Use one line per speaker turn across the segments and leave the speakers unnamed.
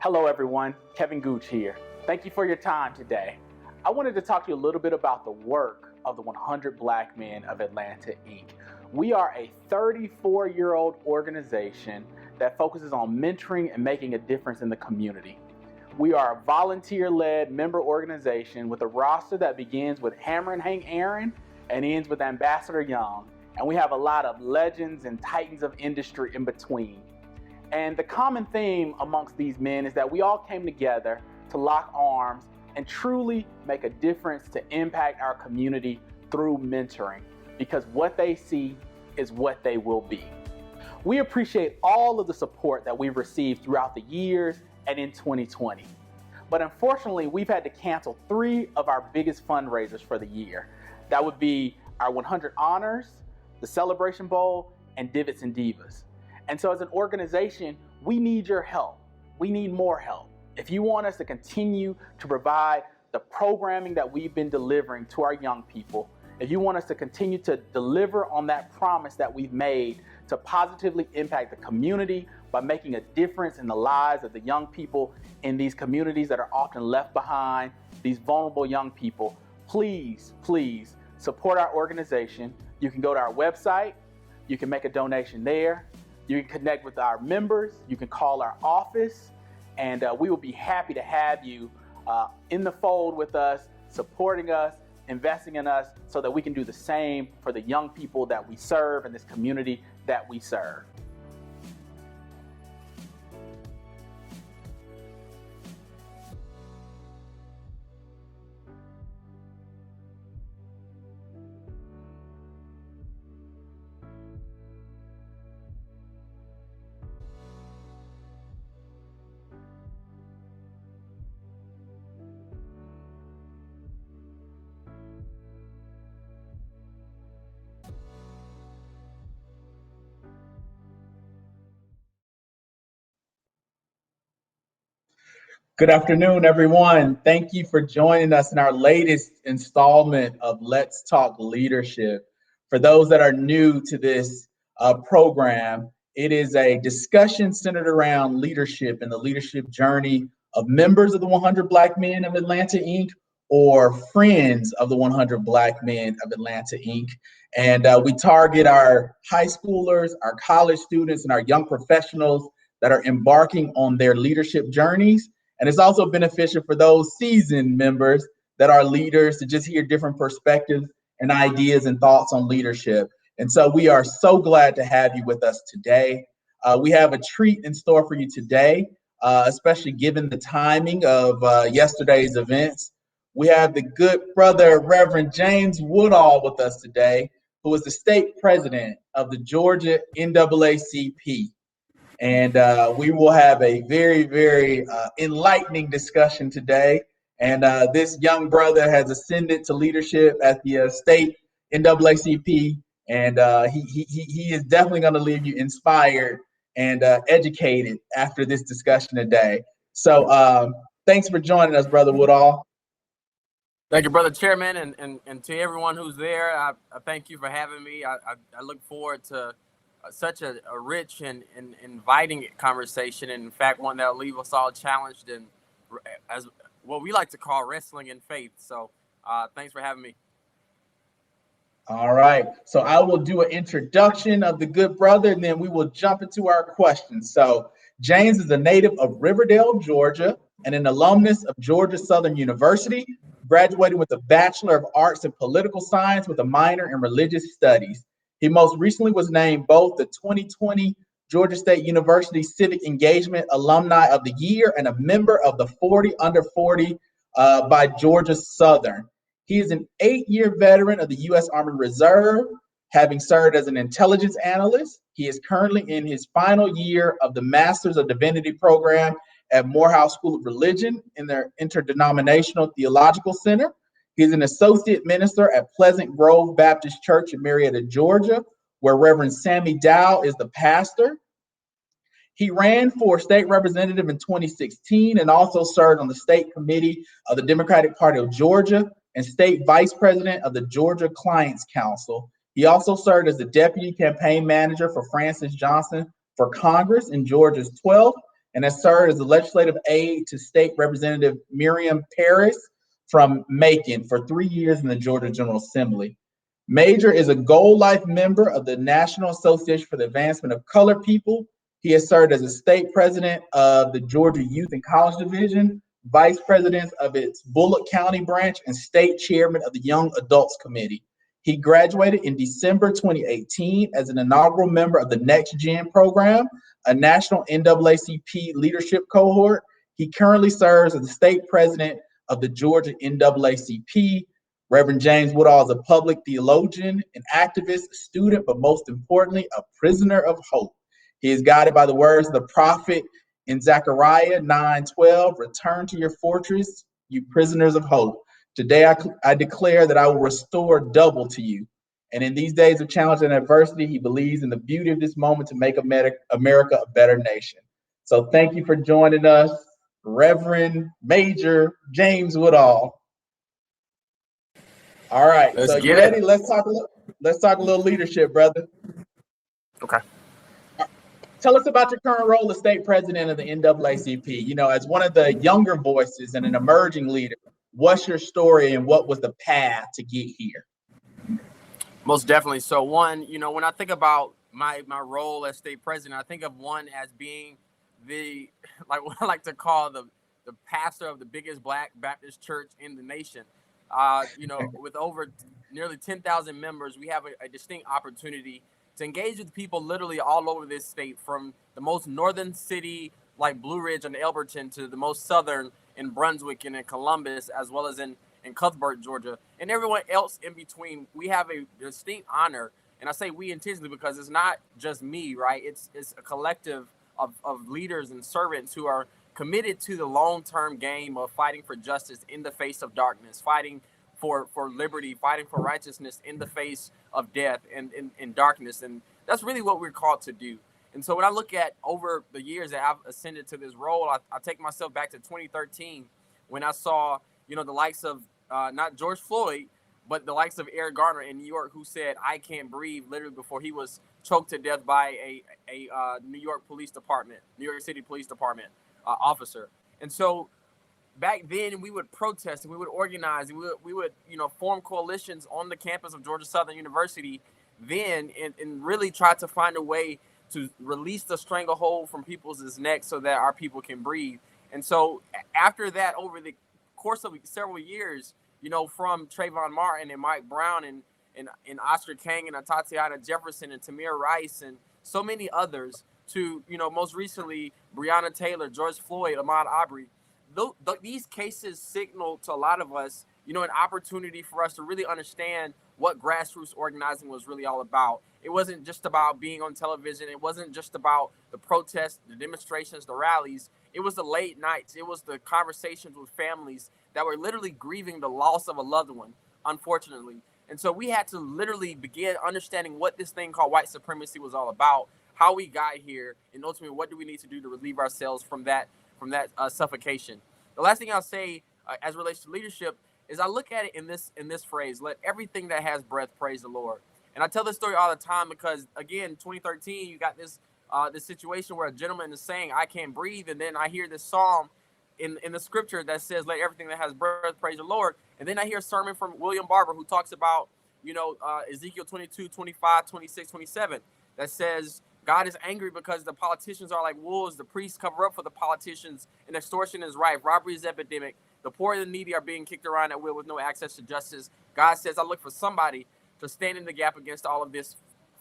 Hello everyone, Kevin Gooch here. Thank you for your time today. I wanted to talk to you a little bit about the work of the 100 Black Men of Atlanta, Inc. We are a 34-year-old organization that focuses on mentoring and making a difference in the community. We are a volunteer-led member organization with a roster that begins with Hammer and Hank Aaron and ends with Ambassador Young. And we have a lot of legends and titans of industry in between. And the common theme amongst these men is that we all came together to lock arms and truly make a difference to impact our community through mentoring, because what they see is what they will be. We appreciate all of the support that we've received throughout the years and in 2020. But unfortunately, we've had to cancel 3 of our biggest fundraisers for the year. That would be our 100 Honors, the Celebration Bowl, and Divots and Divas. And so as an organization, we need your help. We need more help. If you want us to continue to provide the programming that we've been delivering to our young people, if you want us to continue to deliver on that promise that we've made to positively impact the community by making a difference in the lives of the young people in these communities that are often left behind, these vulnerable young people, please support our organization. You can go to our website, you can make a donation there. You can connect with our members, you can call our office, and we will be happy to have you in the fold with us, supporting us, investing in us, so that we can do the same for the young people that we serve in this community that we serve.
Good afternoon, everyone. Thank you for joining us in our latest installment of Let's Talk Leadership. For those that are new to this program, it is a discussion centered around leadership and the leadership journey of members of the 100 Black Men of Atlanta, Inc., or friends of the 100 Black Men of Atlanta, Inc. And we target our high schoolers, our college students, and our young professionals that are embarking on their leadership journeys. And it's also beneficial for those seasoned members that are leaders to just hear different perspectives and ideas and thoughts on leadership. And so we are so glad to have you with us today. We have a treat in store for you today, especially given the timing of yesterday's events. We have the good brother, Reverend James Woodall, with us today, who is the state president of the Georgia NAACP. And we will have a very enlightening discussion today. And this young brother has ascended to leadership at the state NAACP, and he is definitely going to leave you inspired and educated after this discussion today. So thanks for joining us, Brother Woodall.
Thank you, Brother Chairman, and to everyone who's there. I thank you for having me. I look forward to such a rich and inviting conversation, and in fact one that'll leave us all challenged and as what we like to call wrestling in faith. So thanks for having me.
All right, so I will do an introduction of the good brother, and then we will jump into our questions. So James is a native of Riverdale, Georgia, and an alumnus of Georgia Southern University, graduated with a Bachelor of Arts in Political Science with a minor in Religious Studies. He most recently was named both the 2020 Georgia State University Civic Engagement Alumni of the Year and a member of the 40 Under 40 by Georgia Southern. He is an 8-year veteran of the U.S. Army Reserve, having served as an intelligence analyst. He is currently in his final year of the Masters of Divinity program at Morehouse School of Religion in their Interdenominational Theological Center. He's an associate minister at Pleasant Grove Baptist Church in Marietta, Georgia, where Reverend Sammy Dow is the pastor. He ran for state representative in 2016 and also served on the state committee of the Democratic Party of Georgia and state vice president of the Georgia Clients Council. He also served as the deputy campaign manager for Francis Johnson for Congress in Georgia's 12th and has served as a legislative aide to State Representative Miriam Paris from Macon for 3 years in the Georgia General Assembly. Major is a Gold Life member of the National Association for the Advancement of Colored People. He has served as a state president of the Georgia Youth and College Division, vice president of its Bullock County branch, and state chairman of the Young Adults Committee. He graduated in December 2018 as an inaugural member of the Next Gen program, a national NAACP leadership cohort. He currently serves as the state president of the Georgia NAACP. Reverend James Woodall is a public theologian, an activist, a student, but most importantly, a prisoner of hope. He is guided by the words of the prophet in Zechariah 9:12, return to your fortress, you prisoners of hope. Today I declare that I will restore double to you. And in these days of challenge and adversity, he believes in the beauty of this moment to make America a better nation. So thank you for joining us, Reverend Major James Woodall. All right, so you ready? Let's talk a little leadership, brother.
Okay.
Tell us about your current role as state president of the NAACP. You know, as one of the younger voices and an emerging leader, what's your story and what was the path to get here?
Most definitely. So one, you know, when I think about my role as state president, I think of one as being the, like what I like to call the pastor of the biggest Black Baptist church in the nation. You know, with over nearly 10,000 members, we have a distinct opportunity to engage with people literally all over this state, from the most northern city like Blue Ridge and Elberton to the most southern in Brunswick and in Columbus, as well as in Cuthbert, Georgia, and everyone else in between. We have a distinct honor, and I say we intentionally because it's not just me, right? It's a collective of leaders and servants who are committed to the long-term game of fighting for justice in the face of darkness, fighting for liberty, fighting for righteousness in the face of death and in darkness. And that's really what we're called to do. And so when I look at over the years that I've ascended to this role, I take myself back to 2013 when I saw, you know, the likes of not George Floyd, but the likes of Eric Garner in New York, who said, "I can't breathe," literally before he was choked to death by a New York City Police Department officer. And so back then we would protest and we would organize and we would you know, form coalitions on the campus of Georgia Southern University then and really try to find a way to release the stranglehold from people's necks so that our people can breathe. And so after that, over the course of several years, you know, from Trayvon Martin and Mike Brown and Oscar Kang and Tatiana Jefferson and Tamir Rice and so many others, to, you know, most recently Breonna Taylor, George Floyd, Ahmaud Arbery, these cases signal to a lot of us, you know, an opportunity for us to really understand what grassroots organizing was really all about. It wasn't just about being on television. It wasn't just about the protests, the demonstrations, the rallies. It was the late nights. It was the conversations with families that were literally grieving the loss of a loved one, unfortunately. And so we had to literally begin understanding what this thing called white supremacy was all about, how we got here, and ultimately what do we need to do to relieve ourselves from that suffocation. The last thing I'll say as relates to leadership is I look at it in this phrase: let everything that has breath praise the Lord. And I tell this story all the time because, again, 2013, you got this situation where a gentleman is saying, "I can't breathe," and then I hear this psalm in the scripture that says, "Let everything that has breath praise the Lord." And then I hear a sermon from William Barber who talks about, you know, Ezekiel 22, 25, 26, 27, that says God is angry because the politicians are like wolves. The priests cover up for the politicians, and extortion is rife. Robbery is epidemic. The poor and the needy are being kicked around at will with no access to justice. God says, I look for somebody to stand in the gap against all of this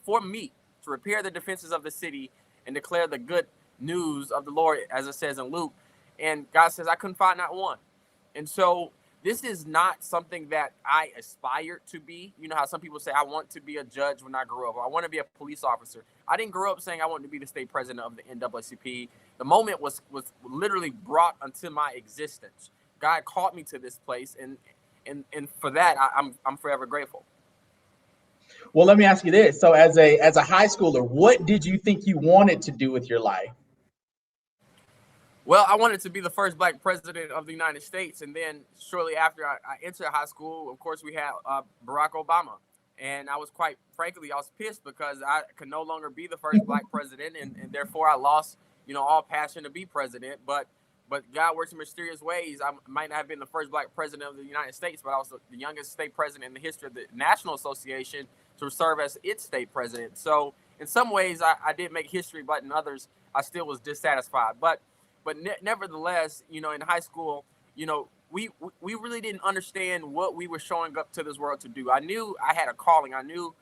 for me, to repair the defenses of the city and declare the good news of the Lord, as it says in Luke. And God says, I couldn't find not one. And so this is not something that I aspired to be. You know how some people say, I want to be a judge when I grew up, or I want to be a police officer. I didn't grow up saying I wanted to be the state president of the NAACP. The moment was literally brought unto my existence. God called me to this place, and for that, I'm forever grateful.
Well, let me ask you this. So as a high schooler, what did you think you wanted to do with your life?
Well, I wanted to be the first Black president of the United States. And then shortly after I entered high school, of course, we had Barack Obama. And I was quite frankly, I was pissed because I could no longer be the first Black president. And therefore, I lost, all passion to be president, but God works in mysterious ways. I might not have been the first black president of the United States, but I was the youngest state president in the history of the National Association to serve as its state president. So in some ways, I did make history, but in others, I still was dissatisfied. But nevertheless, in high school, we really didn't understand what we were showing up to this world to do. I knew I had a calling. I knew,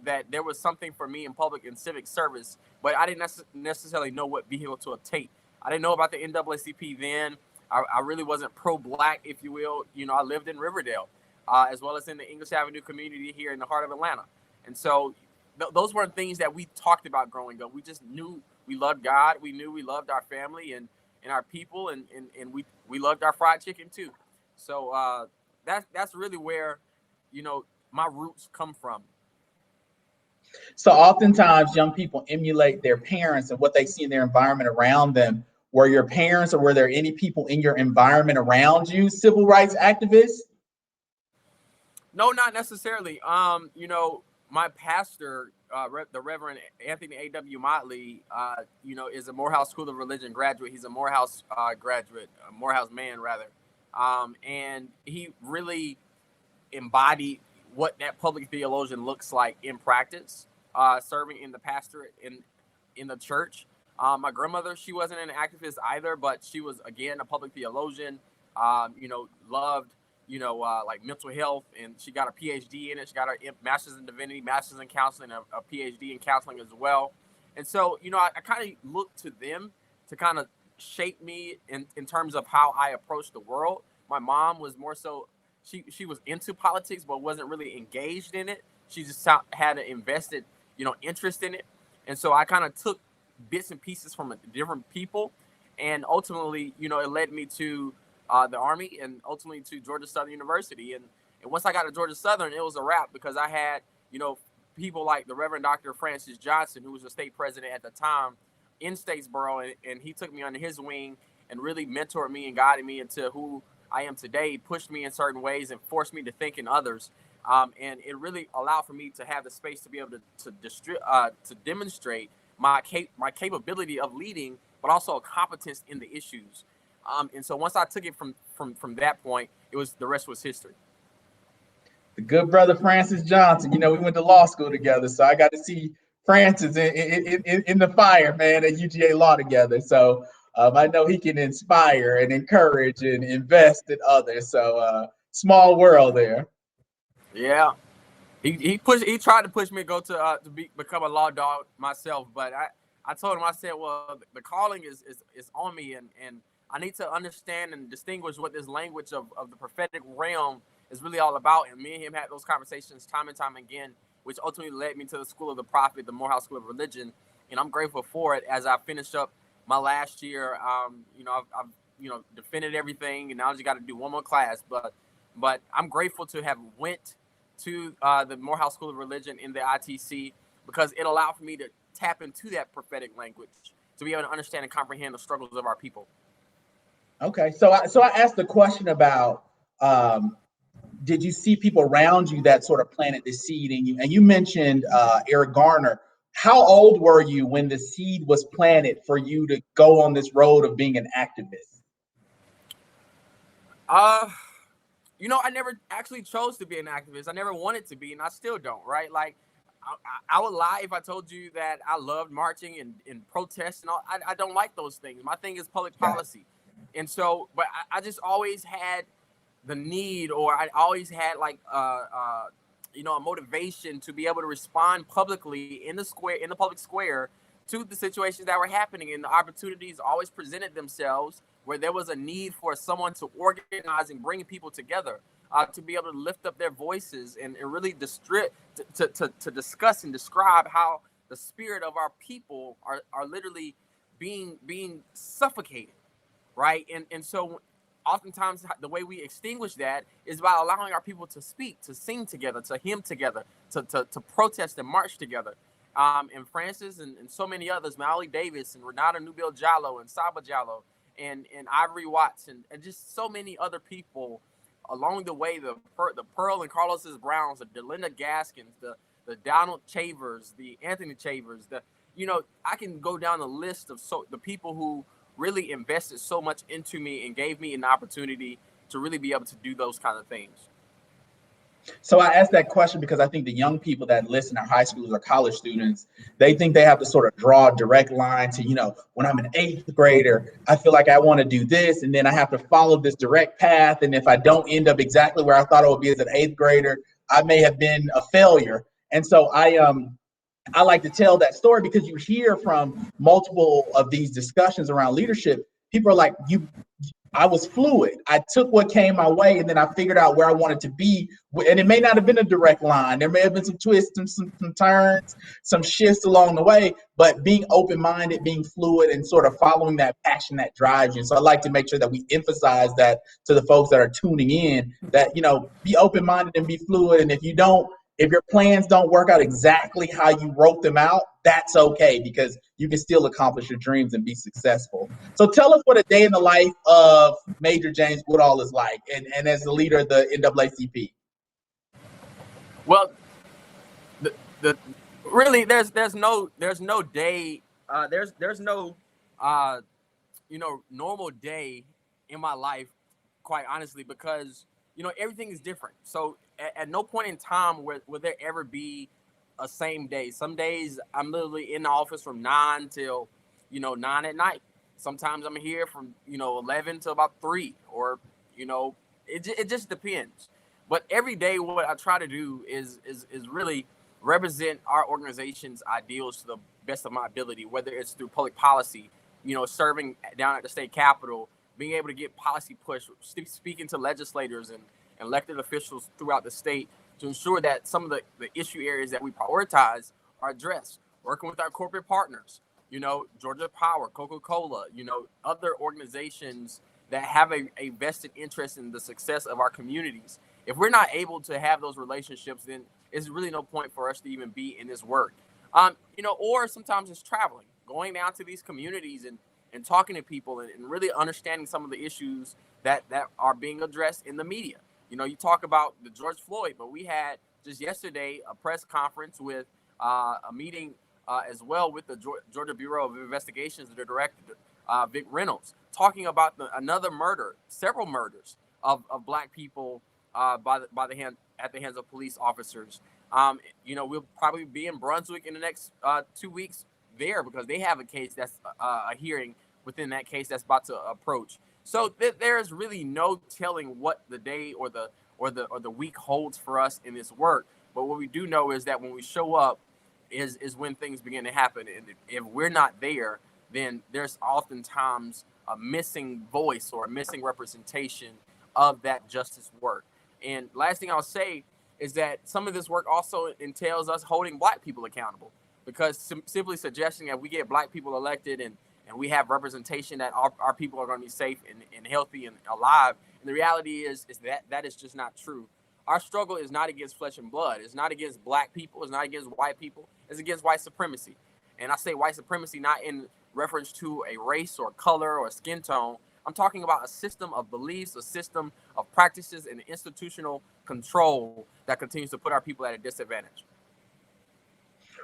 that there was something for me in public and civic service, but I didn't necessarily know what vehicle to take. I didn't know about the NAACP then. I really wasn't pro-black, if you will. I lived in Riverdale, as well as in the English Avenue community here in the heart of Atlanta. And so those weren't things that we talked about growing up. We just knew we loved God. We knew we loved our family and our people, and we loved our fried chicken too. So that's really where, my roots come from.
So oftentimes young people emulate their parents and what they see in their environment around them. Were your parents or were there any people in your environment around you civil rights activists?
No, not necessarily. My pastor, the Reverend Anthony A.W. Motley, is a Morehouse School of Religion graduate. He's a Morehouse graduate, a Morehouse man rather. And he really embodied what that public theologian looks like in practice, serving in the pastorate in the church. My grandmother, she wasn't an activist either, but she was, again, a public theologian, loved, like mental health, and she got a PhD in it. She got her master's in divinity, master's in counseling, a PhD in counseling as well. And so, I kind of looked to them to kind of shape me in terms of how I approach the world. My mom was more so, she was into politics, but wasn't really engaged in it. She just had an invested, interest in it. And so I kind of took bits and pieces from different people. And ultimately, it led me to the Army and ultimately to Georgia Southern University. And once I got to Georgia Southern, it was a wrap because I had, people like the Reverend Dr. Francis Johnson, who was the state president at the time in Statesboro. And he took me under his wing and really mentored me and guided me into who I am today, pushed me in certain ways and forced me to think in others. And it really allowed for me to have the space to be able to demonstrate my capability of leading, but also a competence in the issues. And so once I took it from that point, the rest was history.
The good brother Francis Johnson, we went to law school together, so I got to see Francis in the fire, man, at UGA Law together. So I know he can inspire and encourage and invest in others. So small world there.
Yeah, he tried to push me to go to become a law dog myself, but I told him, I said, well, the calling is on me, and I need to understand and distinguish what this language of the prophetic realm is really all about. And me and him had those conversations time and time again, which ultimately led me to the School of the Prophet, the Morehouse School of Religion, and I'm grateful for it. As I finished up my last year, I've defended everything, and now I just got to do one more class. But I'm grateful to have went to the Morehouse School of Religion in the ITC because it allowed for me to tap into that prophetic language to be able to understand and comprehend the struggles of our people.
Okay, so I asked the question about did you see people around you that sort of planted the seed in you? And you mentioned Eric Garner. How old were you when the seed was planted for you to go on this road of being an activist?
I never actually chose to be an activist. I never wanted to be, and I still don't, right? Like, I would lie if I told you that I loved marching and protests and all. I don't like those things. My thing is public policy. And so, but I just always had the need, or I always had like, a motivation to be able to respond publicly in the public square to the situations that were happening, and the opportunities always presented themselves where there was a need for someone to organize and bring people together, to be able to lift up their voices and really to discuss and describe how the spirit of our people are literally being suffocated, right? And so oftentimes the way we extinguish that is by allowing our people to speak, to sing together, to hymn together, to protest and march together. And Francis and so many others, Maoli Davis and Renata Nubile Jallo and Saba Jallo and Ivory Watts and just so many other people along the way, the Pearl and Carlos's Browns, the Delinda Gaskins, the Donald Chavers, the Anthony Chavers, I can go down the list of the people who really invested so much into me and gave me an opportunity to really be able to do those kind of things.
So I asked that question because I think the young people that listen are high schools or college students. They think they have to sort of draw a direct line to, when I'm an eighth grader, I feel like I want to do this, and then I have to follow this direct path. And if I don't end up exactly where I thought I would be as an eighth grader, I may have been a failure. And so I like to tell that story because you hear from multiple of these discussions around leadership. People are like, I was fluid. I took what came my way, and then I figured out where I wanted to be. And it may not have been a direct line. There may have been some twists and some turns, some shifts along the way, but being open-minded, being fluid, and sort of following that passion that drives you. So I like to make sure that we emphasize that to the folks that are tuning in, that, be open-minded and be fluid. And if your plans don't work out exactly how you wrote them out, that's okay, because you can still accomplish your dreams and be successful. So tell us what a day in the life of Major James Woodall is like, and as the leader of the NAACP.
Well, really there's no day, there's no normal day in my life, quite honestly, because everything is different. So at no point in time will there ever be a same day. Some days I'm literally in the office from 9 till 9 at night. Sometimes I'm here from 11 till about 3, or it just depends. But every day what I try to do is really represent our organization's ideals to the best of my ability, whether it's through public policy, serving down at the state capitol, being able to get policy push, speaking to legislators and elected officials throughout the state to ensure that some of the issue areas that we prioritize are addressed, working with our corporate partners, Georgia Power, Coca-Cola, other organizations that have a vested interest in the success of our communities. If we're not able to have those relationships, then it's really no point for us to even be in this work. Or sometimes it's traveling, going down to these communities and talking to people and really understanding some of the issues that are being addressed in the media. You talk about the George Floyd, but we had just yesterday a press conference with a meeting as well with the Georgia Bureau of Investigations, the director, Vic Reynolds, talking about another murder, several murders of Black people at the hands of police officers. We'll probably be in Brunswick in the next 2 weeks there, because they have a case that's a hearing within that case that's about to approach. So there's really no telling what the day or the week holds for us in this work. But what we do know is that when we show up is when things begin to happen. And if we're not there, then there's oftentimes a missing voice or a missing representation of that justice work. And last thing I'll say is that some of this work also entails us holding Black people accountable, because simply suggesting that we get Black people elected and we have representation that our people are going to be safe and healthy and alive. And the reality is that is just not true. Our struggle is not against flesh and blood. It's not against Black people. It's not against white people. It's against white supremacy. And I say white supremacy not in reference to a race or color or skin tone. I'm talking about a system of beliefs, a system of practices, and institutional control that continues to put our people at a disadvantage.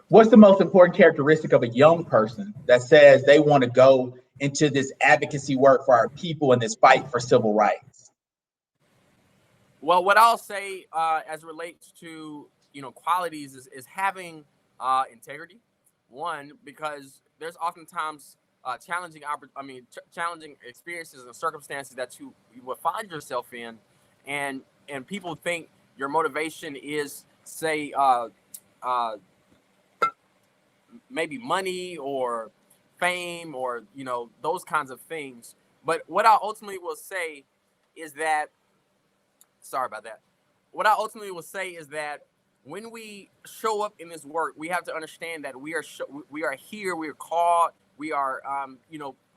What's the most important characteristic of a young person that says they want to go into this advocacy work for our people in this fight for civil rights?
Well, what I'll say as relates to qualities is having integrity. One, because there's oftentimes challenging experiences and circumstances that you will find yourself in, and people think your motivation is, say, maybe money or fame or those kinds of things. But what I ultimately will say is that, what I ultimately will say is that when we show up in this work, we have to understand that we are here, we are called, we are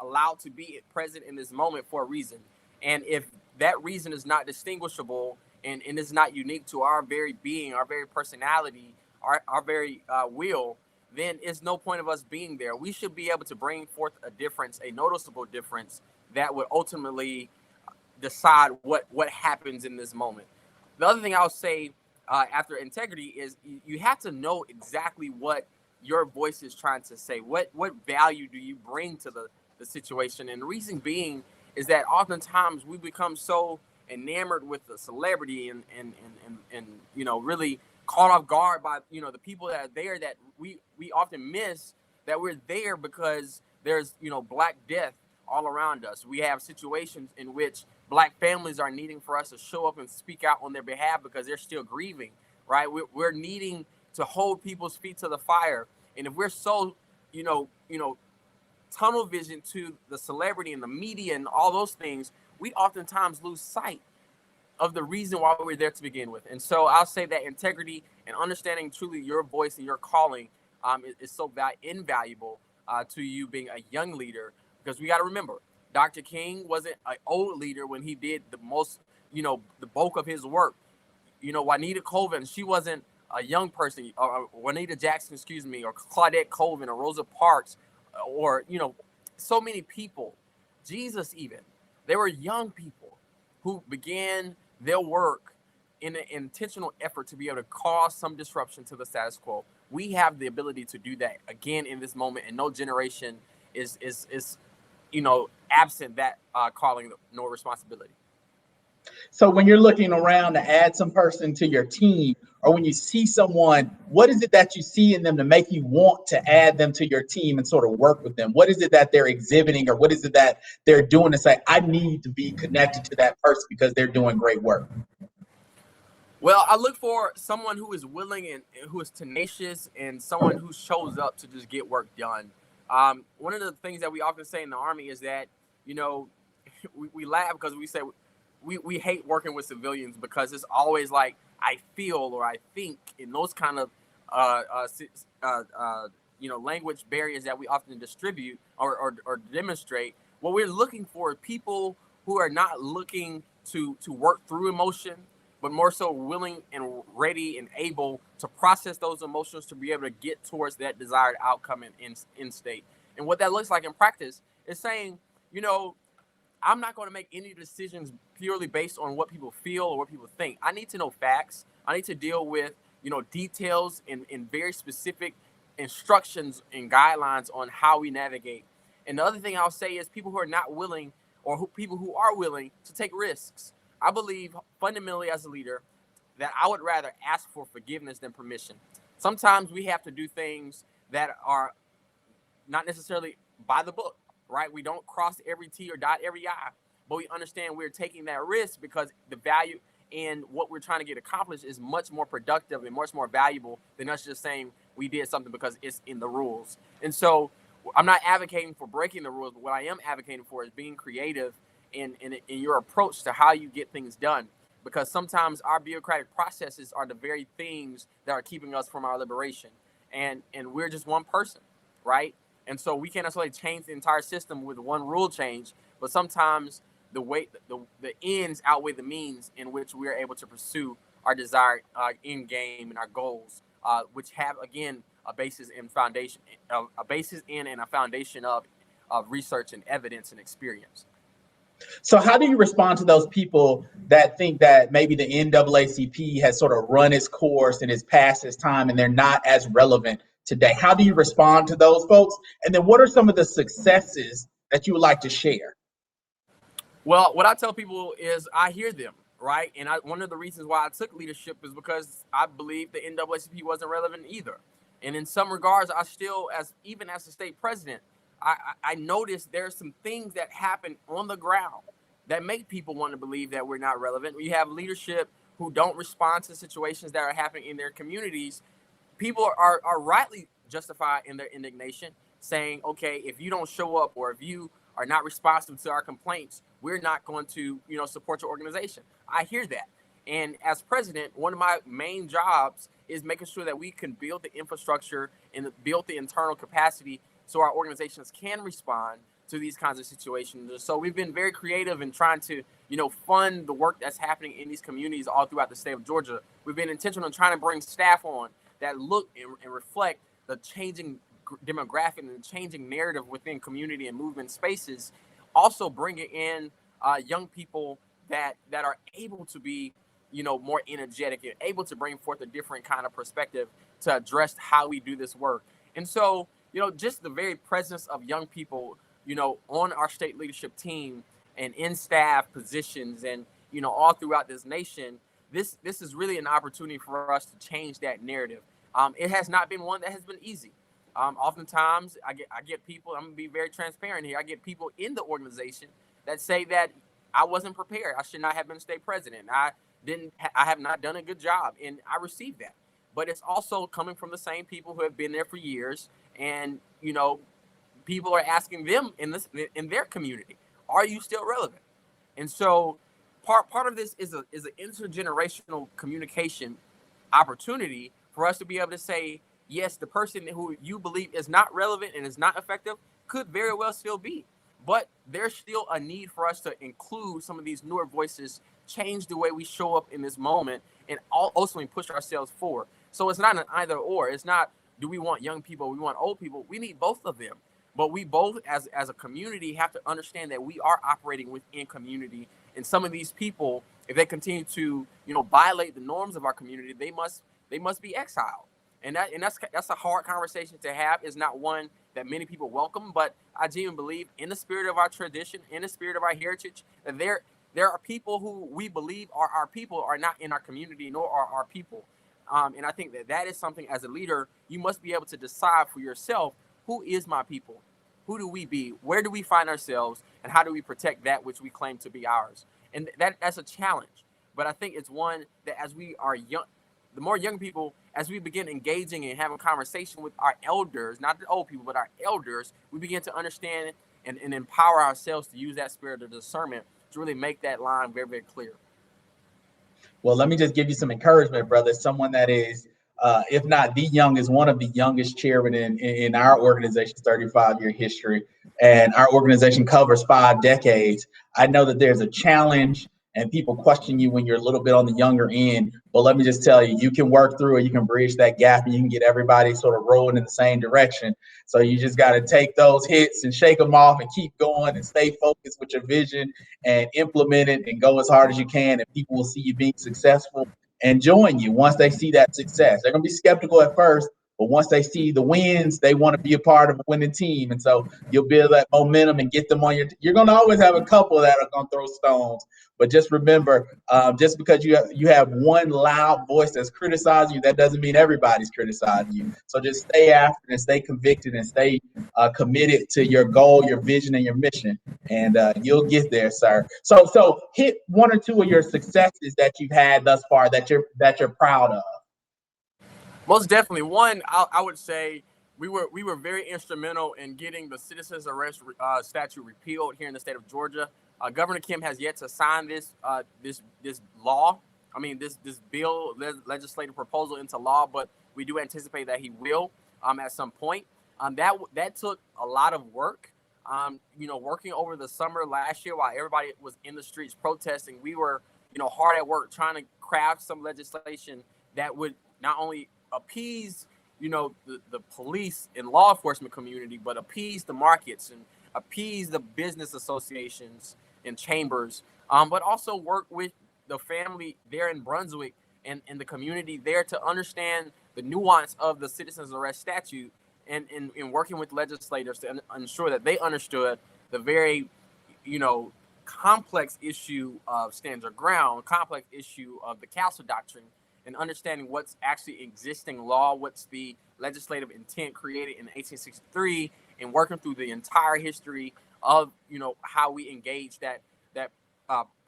allowed to be present in this moment for a reason. And if that reason is not distinguishable and is not unique to our very being, our very personality, our very will, then it's no point of us being there. We should be able to bring forth a difference, a noticeable difference that would ultimately decide what happens in this moment. The other thing I'll say after integrity is you have to know exactly what your voice is trying to say. What value do you bring to the situation? And the reason being is that oftentimes we become so enamored with the celebrity and really caught off guard by the people that are there, that we often miss that we're there because there's Black death all around us. We have situations in which Black families are needing for us to show up and speak out on their behalf because they're still grieving, right? We're needing to hold people's feet to the fire. And if we're so tunnel vision to the celebrity and the media and all those things, we oftentimes lose sight of the reason why we're there to begin with. And so I'll say that integrity and understanding truly your voice and your calling is so invaluable to you being a young leader, because we got to remember, Dr. King wasn't an old leader when he did the most, the bulk of his work. Juanita Colvin, she wasn't a young person, or Juanita Jackson, excuse me, or Claudette Colvin, or Rosa Parks, or, so many people, Jesus even, they were young people who began their work in an intentional effort to be able to cause some disruption to the status quo. We have the ability to do that again in this moment, and no generation is absent that calling nor responsibility.
So when you're looking around to add some person to your team, or when you see someone, what is it that you see in them to make you want to add them to your team and sort of work with them? What is it that they're exhibiting, or what is it that they're doing to say, I need to be connected to that person because they're doing great work?
Well, I look for someone who is willing and who is tenacious, and someone who shows up to just get work done. One of the things that we often say in the Army is that, we laugh because we say we hate working with civilians because it's always like, I feel or I think, in those kind of language barriers that we often distribute or demonstrate. What we're looking for are people who are not looking to work through emotion, but more so willing and ready and able to process those emotions to be able to get towards that desired outcome in state. And what that looks like in practice is saying, I'm not going to make any decisions purely based on what people feel or what people think. I need to know facts. I need to deal with, details and very specific instructions and guidelines on how we navigate. And the other thing I'll say is people who are not willing, or people who are willing to take risks. I believe fundamentally as a leader that I would rather ask for forgiveness than permission. Sometimes we have to do things that are not necessarily by the book, right? We don't cross every T or dot every I, but we understand we're taking that risk because the value in what we're trying to get accomplished is much more productive and much more valuable than us just saying we did something because it's in the rules. And so I'm not advocating for breaking the rules, but what I am advocating for is being creative in your approach to how you get things done. Because sometimes our bureaucratic processes are the very things that are keeping us from our liberation. And we're just one person, right? And so we can't necessarily change the entire system with one rule change, but sometimes the ends outweigh the means in which we are able to pursue our desired end game and our goals, which have, again, a basis in foundation, a basis in and a foundation of research and evidence and experience.
So how do you respond to those people that think that maybe the NAACP has sort of run its course and is past its time and they're not as relevant today? How do you respond to those folks? And then what are some of the successes that you would like to share?
Well, what I tell people is I hear them, right? And one of the reasons why I took leadership is because I believe the NAACP wasn't relevant either. And in some regards, I still, even as the state president, I noticed there's some things that happen on the ground that make people want to believe that we're not relevant. We have leadership who don't respond to situations that are happening in their communities. People are rightly justified in their indignation, saying, okay, if you don't show up or if you are not responsive to our complaints, we're not going to, support your organization. I hear that. And as president, one of my main jobs is making sure that we can build the infrastructure and build the internal capacity so our organizations can respond to these kinds of situations. So we've been very creative in trying to, fund the work that's happening in these communities all throughout the state of Georgia. We've been intentional in trying to bring staff on that look and reflect the changing demographic and the changing narrative within community and movement spaces. Also bringing in young people that are able to be more energetic and able to bring forth a different kind of perspective to address how we do this work. And so, just the very presence of young people, on our state leadership team and in staff positions and, all throughout this nation, this is really an opportunity for us to change that narrative. It has not been one that has been easy. Oftentimes I get people, I'm gonna be very transparent here. I get people in the organization that say that I wasn't prepared. I should not have been state president. I have not done a good job. And I receive that. But it's also coming from the same people who have been there for years. And, people are asking them in their community, are you still relevant? And so part of this is an intergenerational communication opportunity for us to be able to say, yes, the person who you believe is not relevant and is not effective could very well still be. But there's still a need for us to include some of these newer voices, change the way we show up in this moment, and ultimately push ourselves forward. So it's not an either or. It's not, do we want young people, we want old people. We need both of them. But we both, as a community, have to understand that we are operating within community. And some of these people, if they continue to, violate the norms of our community, they must be exiled. And that's a hard conversation to have. It's not one that many people welcome, but I genuinely believe, in the spirit of our tradition, in the spirit of our heritage, that there are people who we believe are our people are not in our community, nor are our people. And I think that is something, as a leader, you must be able to decide for yourself, who is my people? Who do we be? Where do we find ourselves? And how do we protect that which we claim to be ours? And that's a challenge. But I think it's one that, as we are young, the more young people, as we begin engaging and having conversation with our elders, not the old people, but our elders, we begin to understand and empower ourselves to use that spirit of discernment to really make that line very, very clear.
Well, let me just give you some encouragement, brother. Someone that is, if not the youngest, one of the youngest chairmen in our organization's 35-year history. And our organization covers 5 decades. I know that there's a challenge and people question you when you're a little bit on the younger end. But let me just tell you, you can work through it. You can bridge that gap and you can get everybody sort of rolling in the same direction. So you just got to take those hits and shake them off and keep going and stay focused with your vision and implement it and go as hard as you can. And people will see you being successful and join you once they see that success. They're going to be skeptical at first, but once they see the wins, they want to be a part of a winning team. And so you'll build that momentum and get them on you're going to always have a couple that are going to throw stones. But just remember, just because you have one loud voice that's criticizing you, that doesn't mean everybody's criticizing you. So just stay after and stay convicted and stay committed to your goal, your vision, and your mission, and you'll get there, sir. So hit one or two of your successes that you've had thus far that you're proud of.
Most definitely. One, I would say we were very instrumental in getting the citizens arrest statute repealed here in the state of Georgia. Governor Kim has yet to sign this law. I mean, this bill, legislative proposal into law, but we do anticipate that he will at some point. That took a lot of work. Working over the summer last year while everybody was in the streets protesting, we were, hard at work trying to craft some legislation that would not only appease, the police and law enforcement community, but appease the markets and appease the business associations and chambers, but also work with the family there in Brunswick and the community there to understand the nuance of the citizens arrest statute and in working with legislators to ensure that they understood the very, complex issue of stands of ground, complex issue of the castle doctrine, and understanding what's actually existing law, what's the legislative intent created in 1863, and working through the entire history of, how we engage that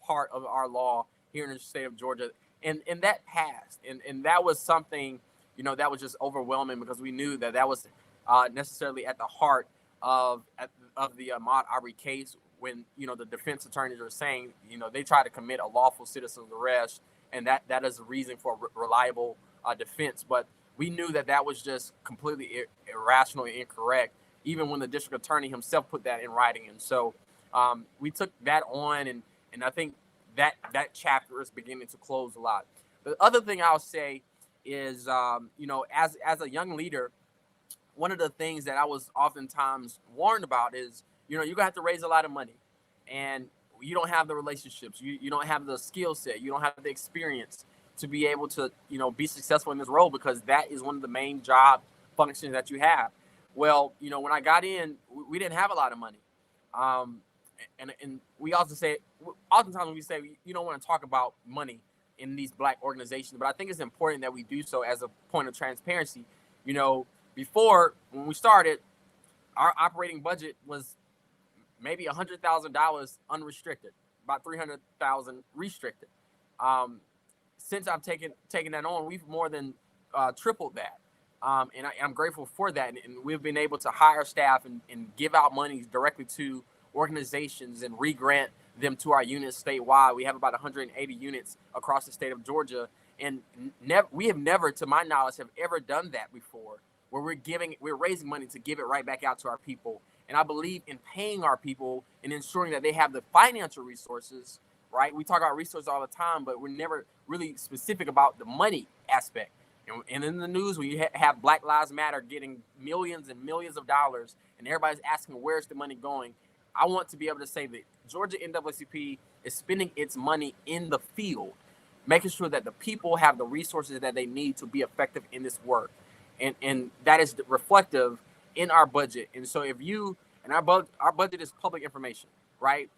part of our law here in the state of Georgia. And that passed. And that was something, that was just overwhelming because we knew that was necessarily at the heart of the Ahmaud Arbery case when, the defense attorneys are saying, they try to commit a lawful citizen's arrest, and that is a reason for reliable defense. But we knew that was just completely irrational and incorrect, even when the district attorney himself put that in writing. And so we took that on, and I think that chapter is beginning to close a lot. The other thing I'll say is, as a young leader, one of the things that I was oftentimes warned about is, you're going to have to raise a lot of money. And, you don't have the relationships, you don't have the skill set, you don't have the experience to be able to, be successful in this role, because that is one of the main job functions that you have. Well, when I got in, we didn't have a lot of money. And we also say, oftentimes when we say you don't want to talk about money in these Black organizations, but I think it's important that we do so as a point of transparency. Before, when we started, our operating budget was maybe $100,000 unrestricted, about $300,000 restricted. Since I've taken that on, we've more than tripled that. And I'm grateful for that. And we've been able to hire staff and give out money directly to organizations and re-grant them to our units statewide. We have about 180 units across the state of Georgia. And we have never, to my knowledge, have ever done that before, where we're raising money to give it right back out to our people. And I believe in paying our people and ensuring that they have the financial resources, right? We talk about resources all the time, but we're never really specific about the money aspect. And in the news, when you have Black Lives Matter getting millions and millions of dollars, and everybody's asking, where's the money going? I want to be able to say that Georgia NAACP is spending its money in the field, making sure that the people have the resources that they need to be effective in this work. And that is reflective in our budget. And so our budget is public information, right?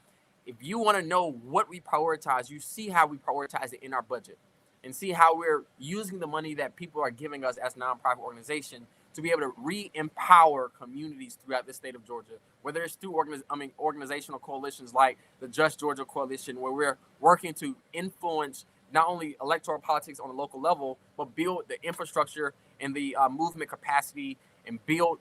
If you want to know what we prioritize, you see how we prioritize it in our budget, and see how we're using the money that people are giving us as a nonprofit organization to be able to re-empower communities throughout the state of Georgia, whether it's through organizational coalitions like the Just Georgia Coalition, where we're working to influence not only electoral politics on the local level, but build the infrastructure and the movement capacity and build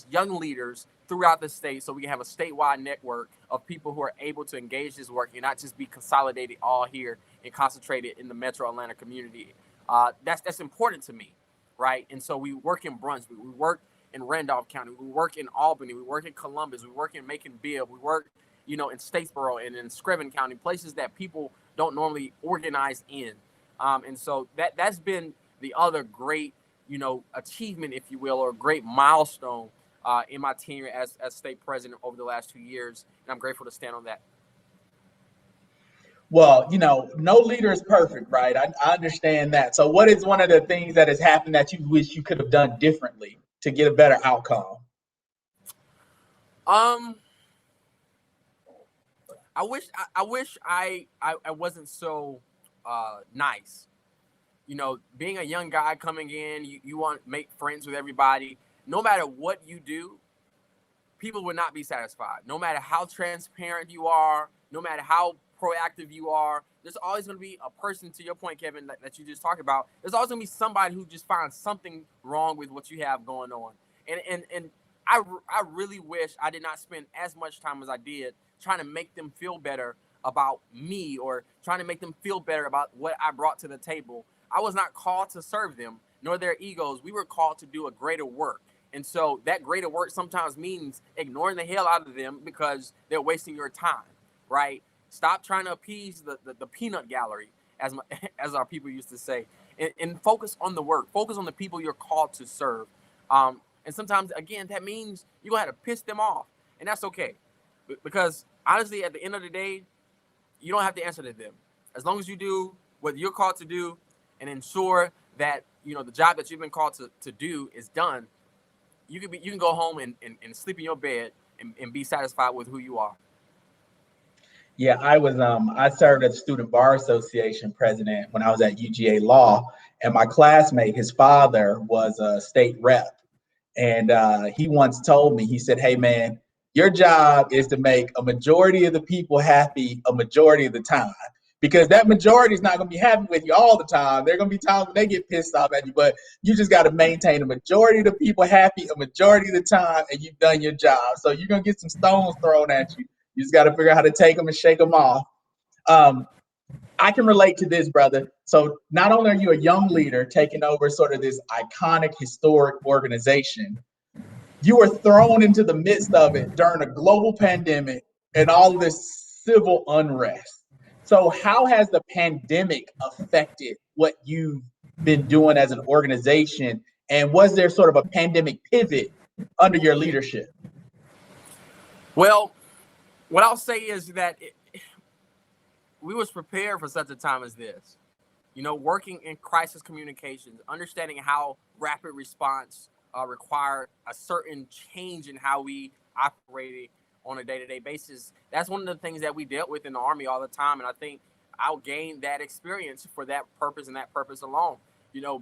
young leaders throughout the state, so we can have a statewide network of people who are able to engage this work and not just be consolidated all here and concentrated in the metro Atlanta community. That's important to me, right? And so we work in Brunswick, we work in Randolph County, we work in Albany, we work in Columbus, we work in Macon-Bibb, we work, in Statesboro and in Screven County, places that people don't normally organize in. And so that's been the other great, achievement, if you will, or great milestone in my tenure as state president over the last 2 years. And I'm grateful to stand on that.
Well, no leader is perfect, right? I understand that. So what is one of the things that has happened that you wish you could have done differently to get a better outcome?
I wish I wasn't so nice. Being a young guy coming in, you want to make friends with everybody. No matter what you do, people will not be satisfied. No matter how transparent you are, no matter how proactive you are, there's always going to be a person, to your point, Kevin, that you just talked about. There's always going to be somebody who just finds something wrong with what you have going on. And I really wish I did not spend as much time as I did trying to make them feel better about me, or trying to make them feel better about what I brought to the table. I was not called to serve them, nor their egos. We were called to do a greater work. And so that greater work sometimes means ignoring the hell out of them because they're wasting your time, right? Stop trying to appease the peanut gallery, as our people used to say, and focus on the work. Focus on the people you're called to serve. And sometimes, again, that means you're going to have to piss them off. And that's okay. Because honestly, at the end of the day, you don't have to answer to them. As long as you do what you're called to do and ensure that, the job that you've been called to do is done, you can go home and sleep in your bed and be satisfied with who you are.
Yeah, I served as Student Bar Association president when I was at UGA Law, and my classmate, his father was a state rep. And he once told me, he said, "Hey man, your job is to make a majority of the people happy a majority of the time, because that majority is not going to be happy with you all the time. They're going to be times when they get pissed off at you, but you just got to maintain a majority of the people happy a majority of the time, and you've done your job. So you're going to get some stones thrown at you. You just got to figure out how to take them and shake them off." I can relate to this, brother. So not only are you a young leader taking over sort of this iconic, historic organization, you were thrown into the midst of it during a global pandemic and all of this civil unrest. So how has the pandemic affected what you've been doing as an organization? And was there sort of a pandemic pivot under your leadership?
Well, what I'll say is that we was prepared for such a time as this. Working in crisis communications, understanding how rapid response required a certain change in how we operated on a day-to-day basis. That's one of the things that we dealt with in the Army all the time, and I think I'll gain that experience for that purpose and that purpose alone.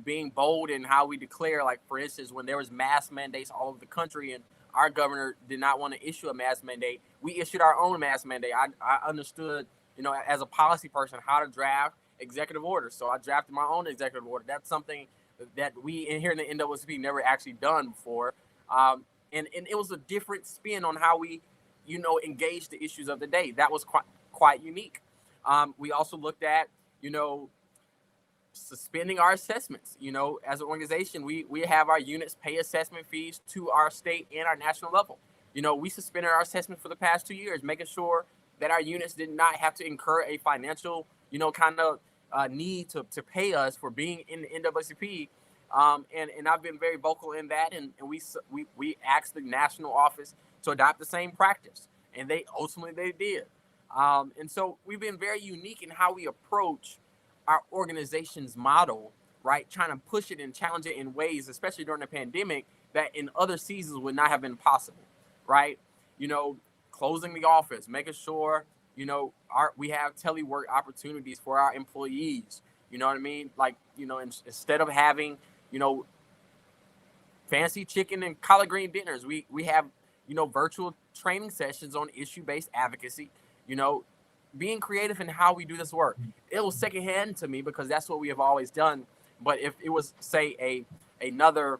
Being bold in how we declare, like for instance, when there was mask mandates all over the country and our governor did not want to issue a mask mandate, we issued our own mask mandate. I understood, as a policy person, how to draft executive orders. So I drafted my own executive order. That's something that we in here in the NAACP never actually done before. And it was a different spin on how we, engage the issues of the day. That was quite unique. We also looked at, suspending our assessments. As an organization, we have our units pay assessment fees to our state and our national level. We suspended our assessment for the past 2 years, making sure that our units did not have to incur a financial, kind of need to pay us for being in the NAACP. And I've been very vocal in that, and we asked the national office to adopt the same practice, and they did. And so we've been very unique in how we approach our organization's model, right? Trying to push it and challenge it in ways, especially during the pandemic, that in other seasons would not have been possible, right? Closing the office, making sure, we have telework opportunities for our employees. You know what I mean? Like, instead of having, fancy chicken and collard green dinners, we have, virtual training sessions on issue-based advocacy, being creative in how we do this work. It was secondhand to me because that's what we have always done. But if it was, say, another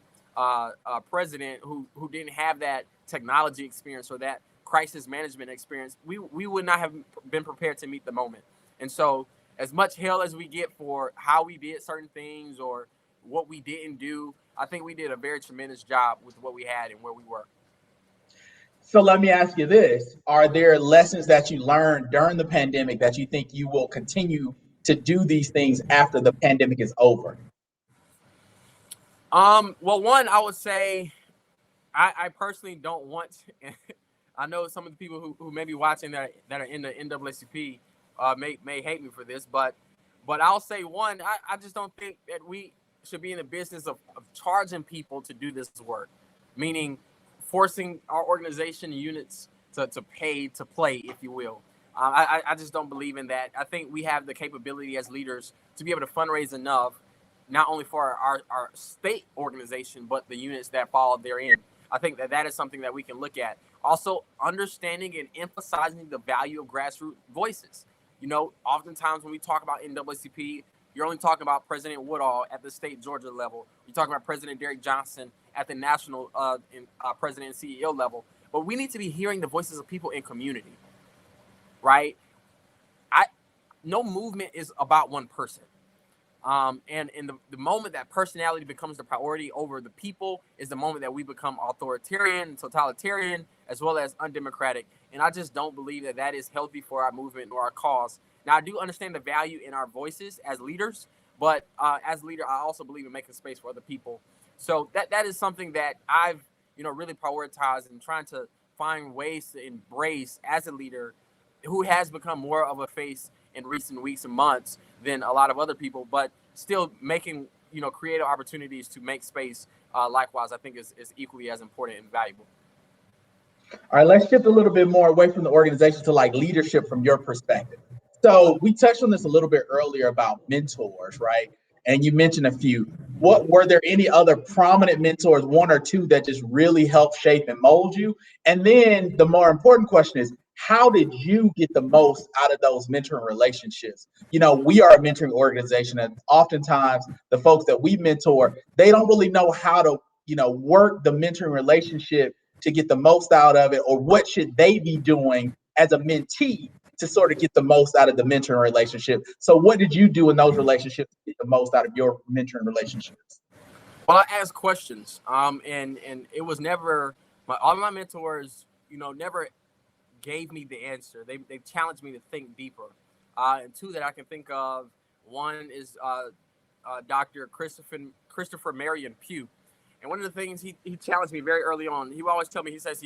president who didn't have that technology experience or that crisis management experience, we would not have been prepared to meet the moment. And so as much hell as we get for how we did certain things or what we didn't do, I think we did a very tremendous job with what we had and where we were.
So let me ask you this. Are there lessons that you learned during the pandemic that you think you will continue to do these things after the pandemic is over?
Well, one, I would say I personally don't want I know some of the people who may be watching that are in the NAACP may hate me for this, but I'll say one, I just don't think that we should be in the business of charging people to do this work, meaning forcing our organization units to pay to play, if you will. I just don't believe in that. I think we have the capability as leaders to be able to fundraise enough, not only for our state organization, but the units that fall therein. I think that is something that we can look at. Also, understanding and emphasizing the value of grassroots voices. Oftentimes when we talk about NAACP, you're only talking about President Woodall at the state Georgia level. You're talking about President Derrick Johnson at the national president and CEO level. But we need to be hearing the voices of people in community, right? No movement is about one person. And in the moment that personality becomes the priority over the people is the moment that we become authoritarian, totalitarian, as well as undemocratic. And I just don't believe that is healthy for our movement or our cause. Now, I do understand the value in our voices as leaders, but as a leader, I also believe in making space for other people. So that is something that I've, really prioritized and trying to find ways to embrace as a leader who has become more of a face in recent weeks and months than a lot of other people, but still making, creative opportunities to make space. Likewise, I think is equally as important and valuable.
All right, let's shift a little bit more away from the organization to like leadership from your perspective. So we touched on this a little bit earlier about mentors, right? And you mentioned a few. What were there any other prominent mentors, one or two, that just really helped shape and mold you? And then the more important question is, how did you get the most out of those mentoring relationships? We are a mentoring organization, and oftentimes the folks that we mentor, they don't really know how to, work the mentoring relationship to get the most out of it, or what should they be doing as a mentee to sort of get the most out of the mentoring relationship. So what did you do in those relationships to get the most out of your mentoring relationships?
Well, I asked questions, and it was never all of my mentors, never gave me the answer. They challenged me to think deeper. And two that I can think of, one is Dr. Christopher Marion Pugh. And one of the things he challenged me very early on, he would always tell me, he says,